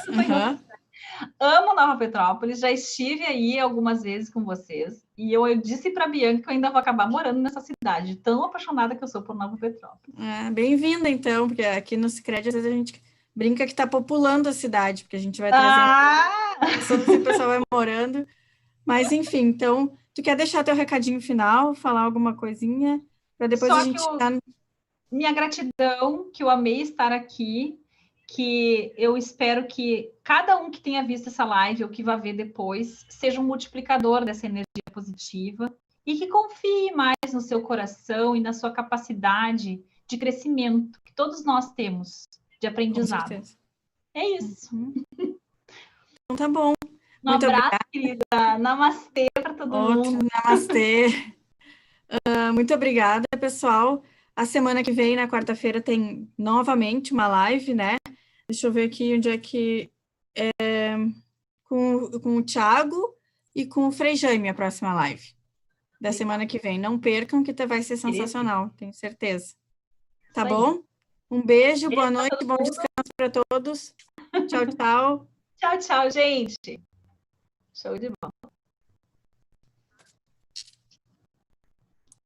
Amo Nova Petrópolis, já estive aí algumas vezes com vocês, e eu disse para a Bianca que eu ainda vou acabar morando nessa cidade, tão apaixonada que eu sou por Nova Petrópolis. Bem-vinda, então, porque aqui no Sicredi, às vezes a gente brinca que está populando a cidade, porque a gente vai trazendo pessoas e o pessoal vai morando. Mas, enfim, então, tu quer deixar teu recadinho final, falar alguma coisinha, para depois a gente... Minha gratidão, que eu amei estar aqui, que eu espero que cada um que tenha visto essa live ou que vá ver depois seja um multiplicador dessa energia positiva e que confie mais no seu coração e na sua capacidade de crescimento que todos nós temos de aprendizado. Com certeza. É isso. Então tá bom. Um abraço, querida. Namastê para todo mundo. Namastê. Muito obrigada, pessoal. A semana que vem, na quarta-feira, tem novamente uma live, né? Deixa eu ver aqui onde é que é com o Thiago e com o Frei Jaime, a próxima live da semana que vem. Não percam, que vai ser sensacional, tenho certeza. Tá bom? Um beijo, boa Beijo pra noite, todo bom mundo. descanso para todos. Tchau, tchau. Tchau, tchau, gente. Show de bola.